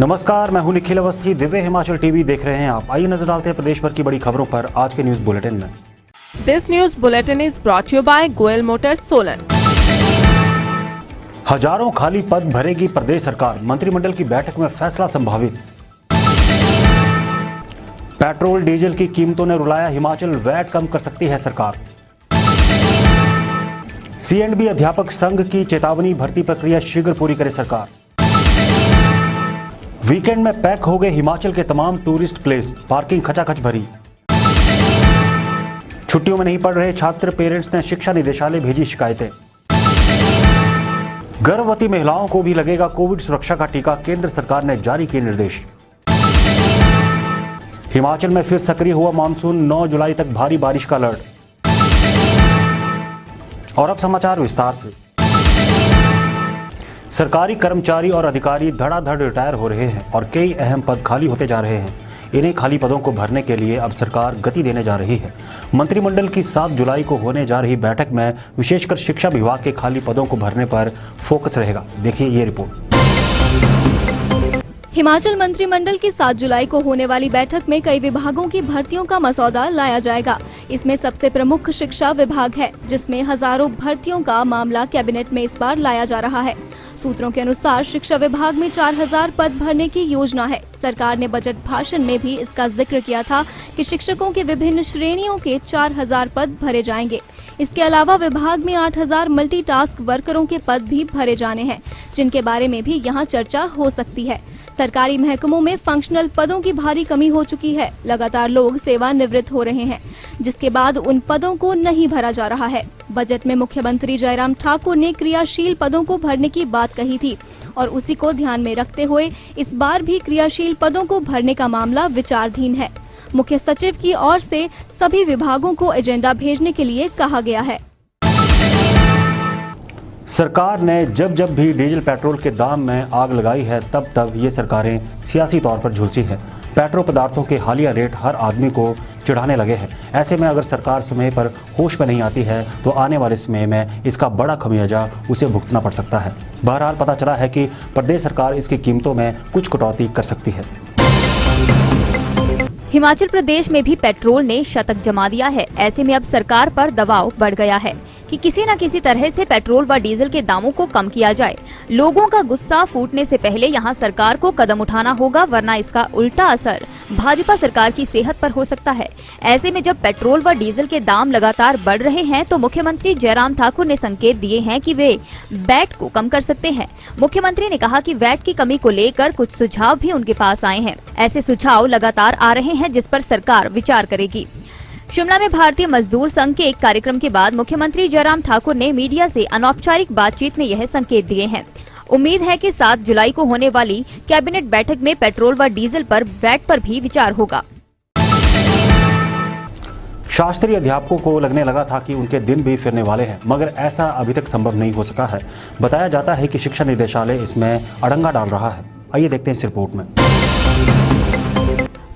नमस्कार, मैं हूं निखिल अवस्थी। दिव्य हिमाचल टीवी देख रहे हैं आप। आइए नजर डालते हैं प्रदेश भर की बड़ी खबरों पर आज के न्यूज बुलेटिन में। This news bulletin is brought you by Goyal Motors Solan. हजारों खाली पद भरेगी प्रदेश सरकार, मंत्रिमंडल की बैठक में फैसला संभावित। पेट्रोल डीजल की कीमतों ने रुलाया हिमाचल, वैट कम कर सकती है सरकार। सीएंडबी अध्यापक संघ की चेतावनी, भर्ती प्रक्रिया शीघ्र पूरी करे सरकार। वीकेंड में पैक हो गए हिमाचल के तमाम टूरिस्ट प्लेस, पार्किंग खचाखच भरी। छुट्टियों में नहीं पढ़ रहे छात्र, पेरेंट्स ने शिक्षा निदेशालय भेजी शिकायतें। गर्भवती महिलाओं को भी लगेगा कोविड सुरक्षा का टीका, केंद्र सरकार ने जारी किए निर्देश। हिमाचल में फिर सक्रिय हुआ मानसून, 9 जुलाई तक भारी बारिश का अलर्ट। और अब समाचार विस्तार से। सरकारी कर्मचारी और अधिकारी धड़ाधड़ रिटायर हो रहे हैं और कई अहम पद खाली होते जा रहे हैं। इन्हीं खाली पदों को भरने के लिए अब सरकार गति देने जा रही है। मंत्रिमंडल की 7 जुलाई को होने जा रही बैठक में विशेषकर शिक्षा विभाग के खाली पदों को भरने पर फोकस रहेगा। देखिए ये रिपोर्ट। हिमाचल मंत्रिमंडल की 7 जुलाई को होने वाली बैठक में कई विभागों की भर्तियों का मसौदा लाया जाएगा। इसमें सबसे प्रमुख शिक्षा विभाग है, जिसमें हजारों भर्तियों का मामला कैबिनेट में इस बार लाया जा रहा है। सूत्रों के अनुसार शिक्षा विभाग में 4000 पद भरने की योजना है। सरकार ने बजट भाषण में भी इसका जिक्र किया था कि शिक्षकों के विभिन्न श्रेणियों के 4000 पद भरे जाएंगे। इसके अलावा विभाग में 8000 मल्टीटास्क वर्करों के पद भी भरे जाने हैं, जिनके बारे में भी यहाँ चर्चा हो सकती है। सरकारी महकमों में फंक्शनल पदों की भारी कमी हो चुकी है। लगातार लोग सेवानिवृत्त हो रहे हैं, जिसके बाद उन पदों को नहीं भरा जा रहा है। बजट में मुख्यमंत्री जयराम ठाकुर ने क्रियाशील पदों को भरने की बात कही थी और उसी को ध्यान में रखते हुए इस बार भी क्रियाशील पदों को भरने का मामला विचाराधीन है। मुख्य सचिव की ओर से सभी विभागों को एजेंडा भेजने के लिए कहा गया है। सरकार ने जब जब भी डीजल पेट्रोल के दाम में आग लगाई है, तब तब ये सरकारें सियासी तौर पर झुलसी है। पेट्रोल पदार्थों के हालिया रेट हर आदमी को चिढ़ाने लगे हैं। ऐसे में अगर सरकार समय पर होश में नहीं आती है तो आने वाले समय में इसका बड़ा खमियाजा उसे भुगतना पड़ सकता है। बहरहाल पता चला है कि प्रदेश सरकार इसकी कीमतों में कुछ कटौती कर सकती है। हिमाचल प्रदेश में भी पेट्रोल ने शतक जमा दिया है। ऐसे में अब सरकार पर दबाव बढ़ गया है कि किसी न किसी तरह से पेट्रोल व डीजल के दामों को कम किया जाए। लोगों का गुस्सा फूटने से पहले यहां सरकार को कदम उठाना होगा, वरना इसका उल्टा असर भाजपा सरकार की सेहत पर हो सकता है। ऐसे में जब पेट्रोल व डीजल के दाम लगातार बढ़ रहे हैं तो मुख्यमंत्री जयराम ठाकुर ने संकेत दिए हैं कि वे वैट को कम कर सकते हैं। मुख्यमंत्री ने कहा कि वैट की कमी को लेकर कुछ सुझाव भी उनके पास आए हैं। ऐसे सुझाव लगातार आ रहे हैं जिस पर सरकार विचार करेगी। शिमला में भारतीय मजदूर संघ के एक कार्यक्रम के बाद मुख्यमंत्री जयराम ठाकुर ने मीडिया से अनौपचारिक बातचीत में यह संकेत दिए हैं। उम्मीद है कि 7 जुलाई को होने वाली कैबिनेट बैठक में पेट्रोल व डीजल पर वैट पर भी विचार होगा। शास्त्रीय अध्यापकों को लगने लगा था कि उनके दिन भी फिरने वाले हैं, मगर ऐसा अभी तक संभव नहीं हो सका है। बताया जाता है कि शिक्षा निदेशालय इसमें अड़ंगा डाल रहा है। आइए देखते हैं इस रिपोर्ट में।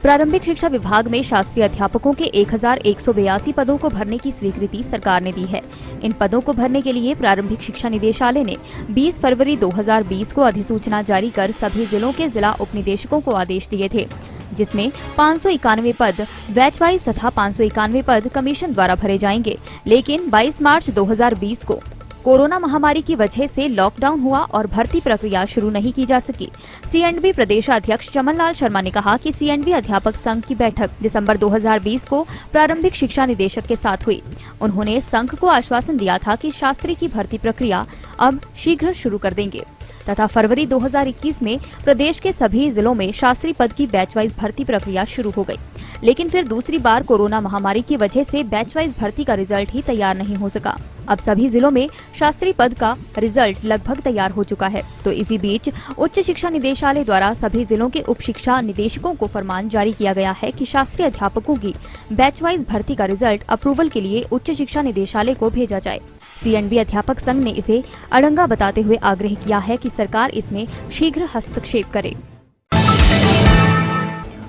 प्रारंभिक शिक्षा विभाग में शास्त्रीय अध्यापकों के 1182 पदों को भरने की स्वीकृति सरकार ने दी है। इन पदों को भरने के लिए प्रारंभिक शिक्षा निदेशालय ने 20 फरवरी 2020 को अधिसूचना जारी कर सभी जिलों के जिला उपनिदेशकों को आदेश दिए थे, जिसमें 591 पद बैच वाइज तथा 591 पद कमीशन द्वारा भरे जाएंगे। लेकिन 22 मार्च 2020 को कोरोना महामारी की वजह से लॉकडाउन हुआ और भर्ती प्रक्रिया शुरू नहीं की जा सकी। सीएंडबी प्रदेशाध्यक्ष चमन लाल शर्मा ने कहा कि सीएंडबी अध्यापक संघ की बैठक दिसंबर 2020 को प्रारंभिक शिक्षा निदेशक के साथ हुई। उन्होंने संघ को आश्वासन दिया था कि शास्त्री की भर्ती प्रक्रिया अब शीघ्र शुरू कर देंगे तथा फरवरी 2021 में प्रदेश के सभी जिलों में शास्त्री पद की बैच वाइज भर्ती प्रक्रिया शुरू हो गई। लेकिन फिर दूसरी बार कोरोना महामारी की वजह से बैच वाइज भर्ती का रिजल्ट ही तैयार नहीं हो सका। अब सभी जिलों में शास्त्री पद का रिजल्ट लगभग तैयार हो चुका है। तो इसी बीच उच्च शिक्षा निदेशालय द्वारा सभी जिलों के उप शिक्षा निदेशकों को फरमान जारी किया गया है कि शास्त्री अध्यापकों की बैच वाइज भर्ती का रिजल्ट अप्रूवल के लिए उच्च शिक्षा निदेशालय को भेजा जाए। सीएनबी अध्यापक संघ ने इसे अड़ंगा बताते हुए आग्रह किया है कि सरकार इसमें शीघ्र हस्तक्षेप करे।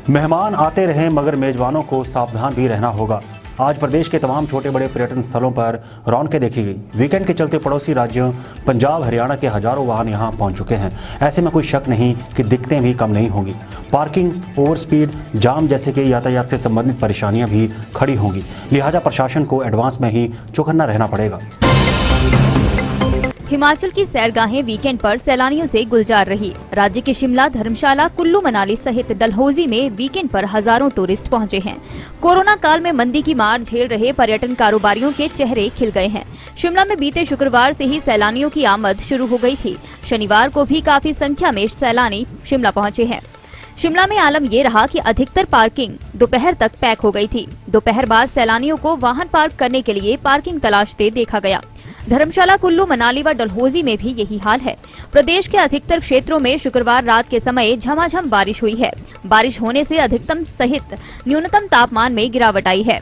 मेहमान आते रहे, मगर मेजबानों को सावधान भी रहना होगा। आज प्रदेश के तमाम छोटे बड़े पर्यटन स्थलों पर रौनकें देखी गई। वीकेंड के चलते पड़ोसी राज्यों पंजाब हरियाणा के हजारों वाहन यहां पहुंच चुके हैं। ऐसे में कोई शक नहीं कि दिक्कतें भी कम नहीं होंगी। पार्किंग, ओवर स्पीड, जाम जैसे कि यातायात से संबंधित परेशानियां भी खड़ी होंगी। लिहाजा प्रशासन को एडवांस में ही चौकन्ना रहना पड़ेगा। हिमाचल की सैरगाहें वीकेंड पर सैलानियों से गुलजार रही। राज्य के शिमला, धर्मशाला, कुल्लू मनाली सहित डलहौजी में वीकेंड पर हजारों टूरिस्ट पहुंचे हैं। कोरोना काल में मंदी की मार झेल रहे पर्यटन कारोबारियों के चेहरे खिल गए हैं। शिमला में बीते शुक्रवार से ही सैलानियों की आमद शुरू हो गई थी। शनिवार को भी काफी संख्या में सैलानी शिमला पहुँचे हैं। शिमला में आलम ये रहा कि अधिकतर पार्किंग दोपहर तक पैक हो गई थी। दोपहर बाद सैलानियों को वाहन पार्क करने के लिए पार्किंग तलाशते देखा गया। धर्मशाला, कुल्लू मनाली व डलहौजी में भी यही हाल है। प्रदेश के अधिकतर क्षेत्रों में शुक्रवार रात के समय झमाझम बारिश हुई है। बारिश होने से अधिकतम सहित न्यूनतम तापमान में गिरावट आई है।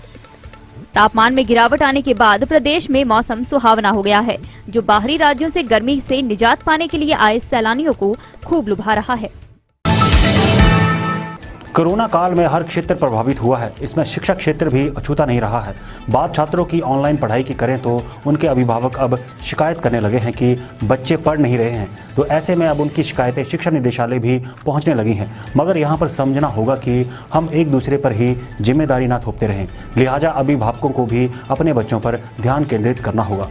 तापमान में गिरावट आने के बाद प्रदेश में मौसम सुहावना हो गया है, जो बाहरी राज्यों से गर्मी से निजात पाने के लिए आए सैलानियों को खूब लुभा रहा है। कोरोना काल में हर क्षेत्र प्रभावित हुआ है। इसमें शिक्षा क्षेत्र भी अछूता नहीं रहा है। बात छात्रों की ऑनलाइन पढ़ाई की करें तो उनके अभिभावक अब शिकायत करने लगे हैं कि बच्चे पढ़ नहीं रहे हैं। तो ऐसे में अब उनकी शिकायतें शिक्षा निदेशालय भी पहुंचने लगी हैं। मगर यहाँ पर समझना होगा कि हम एक दूसरे पर ही जिम्मेदारी ना थोपते रहें। लिहाजा अभिभावकों को भी अपने बच्चों पर ध्यान केंद्रित करना होगा।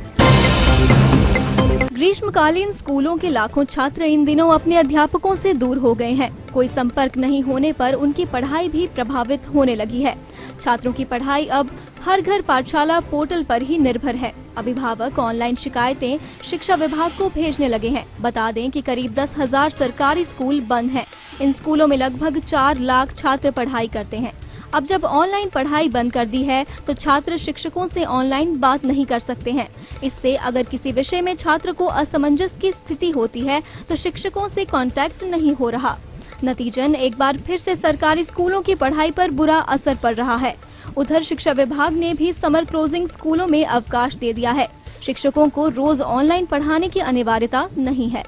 ग्रीष्मकालीन स्कूलों के लाखों छात्र इन दिनों अपने अध्यापकों से दूर हो गए हैं। कोई संपर्क नहीं होने पर उनकी पढ़ाई भी प्रभावित होने लगी है। छात्रों की पढ़ाई अब हर घर पाठशाला पोर्टल पर ही निर्भर है। अभिभावक ऑनलाइन शिकायतें शिक्षा विभाग को भेजने लगे हैं। बता दें कि करीब 10,000 सरकारी स्कूल बंद हैं। इन स्कूलों में लगभग 4 लाख छात्र पढ़ाई करते हैं। अब जब ऑनलाइन पढ़ाई बंद कर दी है तो छात्र शिक्षकों से ऑनलाइन बात नहीं कर सकते हैं। इससे अगर किसी विषय में छात्र को असमंजस की स्थिति होती है तो शिक्षकों से कांटेक्ट नहीं हो रहा। नतीजन एक बार फिर से सरकारी स्कूलों की पढ़ाई पर बुरा असर पड़ रहा है। उधर शिक्षा विभाग ने भी समर क्लोजिंग स्कूलों में अवकाश दे दिया है। शिक्षकों को रोज ऑनलाइन पढ़ाने की अनिवार्यता नहीं है।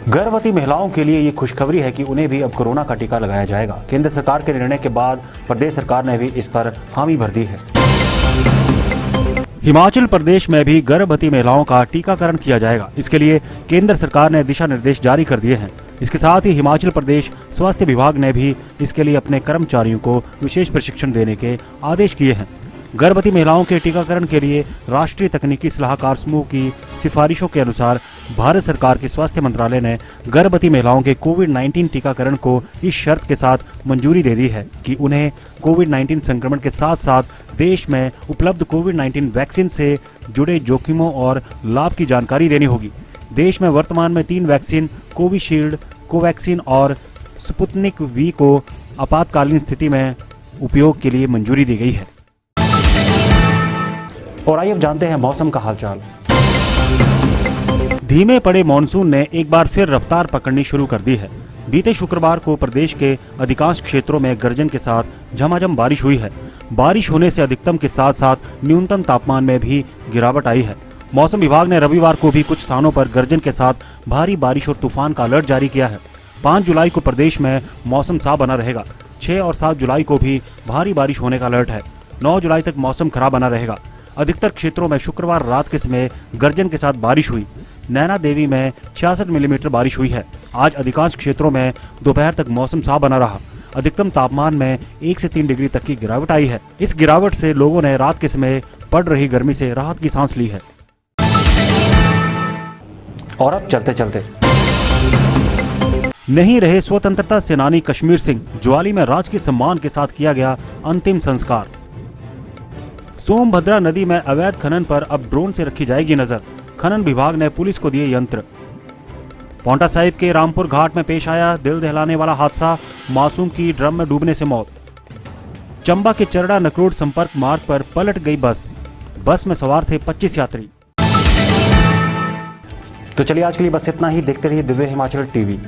गर्भवती महिलाओं के लिए ये खुशखबरी है कि उन्हें भी अब कोरोना का टीका लगाया जाएगा। केंद्र सरकार के निर्णय के बाद प्रदेश सरकार ने भी इस पर हामी भर दी है। हिमाचल प्रदेश में भी गर्भवती महिलाओं का टीकाकरण किया जाएगा। इसके लिए केंद्र सरकार ने दिशा निर्देश जारी कर दिए हैं। इसके साथ ही हिमाचल प्रदेश स्वास्थ्य विभाग ने भी इसके लिए अपने कर्मचारियों को विशेष प्रशिक्षण देने के आदेश किए हैं। गर्भवती महिलाओं के टीकाकरण के लिए राष्ट्रीय तकनीकी सलाहकार समूह की सिफारिशों के अनुसार भारत सरकार के स्वास्थ्य मंत्रालय ने गर्भवती महिलाओं के कोविड-19 टीकाकरण को इस शर्त के साथ मंजूरी दे दी है कि उन्हें कोविड-19 संक्रमण के साथ साथ देश में उपलब्ध कोविड-19 वैक्सीन से जुड़े जोखिमों और लाभ की जानकारी देनी होगी। देश में वर्तमान में 3 वैक्सीन कोविशील्ड, कोवैक्सीन और स्पुतनिक वी को आपातकालीन स्थिति में उपयोग के लिए मंजूरी दी गई है। और आइए अब जानते हैं मौसम का हालचाल। धीमे पड़े मॉनसून ने एक बार फिर रफ्तार पकड़नी शुरू कर दी है। बीते शुक्रवार को प्रदेश के अधिकांश क्षेत्रों में गर्जन के साथ झमाझम बारिश हुई है। बारिश होने से अधिकतम के साथ साथ न्यूनतम तापमान में भी गिरावट आई है। मौसम विभाग ने रविवार को भी कुछ स्थानों पर गर्जन के साथ भारी बारिश और तूफान का अलर्ट जारी किया है। 5 जुलाई को प्रदेश में मौसम साफ बना रहेगा। 6 और 7 जुलाई को भी भारी बारिश होने का अलर्ट है। 9 जुलाई तक मौसम खराब बना रहेगा। अधिकतर क्षेत्रों में शुक्रवार रात के समय गर्जन के साथ बारिश हुई। नैना देवी में 66 मिलीमीटर बारिश हुई है। आज अधिकांश क्षेत्रों में दोपहर तक मौसम साफ बना रहा। अधिकतम तापमान में 1 से 3 डिग्री तक की गिरावट आई है। इस गिरावट से लोगों ने रात के समय पड़ रही गर्मी से राहत की सांस ली है। और अब चलते चलते नहीं रहे स्वतंत्रता सेनानी कश्मीर सिंह। ज्वाली में राजकीय सम्मान के साथ किया गया अंतिम संस्कार। सोमभद्रा नदी में अवैध खनन पर अब ड्रोन से रखी जाएगी नजर। खनन विभाग ने पुलिस को दिए यंत्र। पांवटा साहिब के रामपुर घाट में पेश आया दिल दहलाने वाला हादसा। मासूम की ड्रम में डूबने से मौत। चंबा के चरड़ा नकरोड संपर्क मार्ग पर पलट गई बस। बस में सवार थे 25 यात्री। तो चलिए आज के लिए बस इतना ही। देखते रहिए दिव्य हिमाचल टीवी।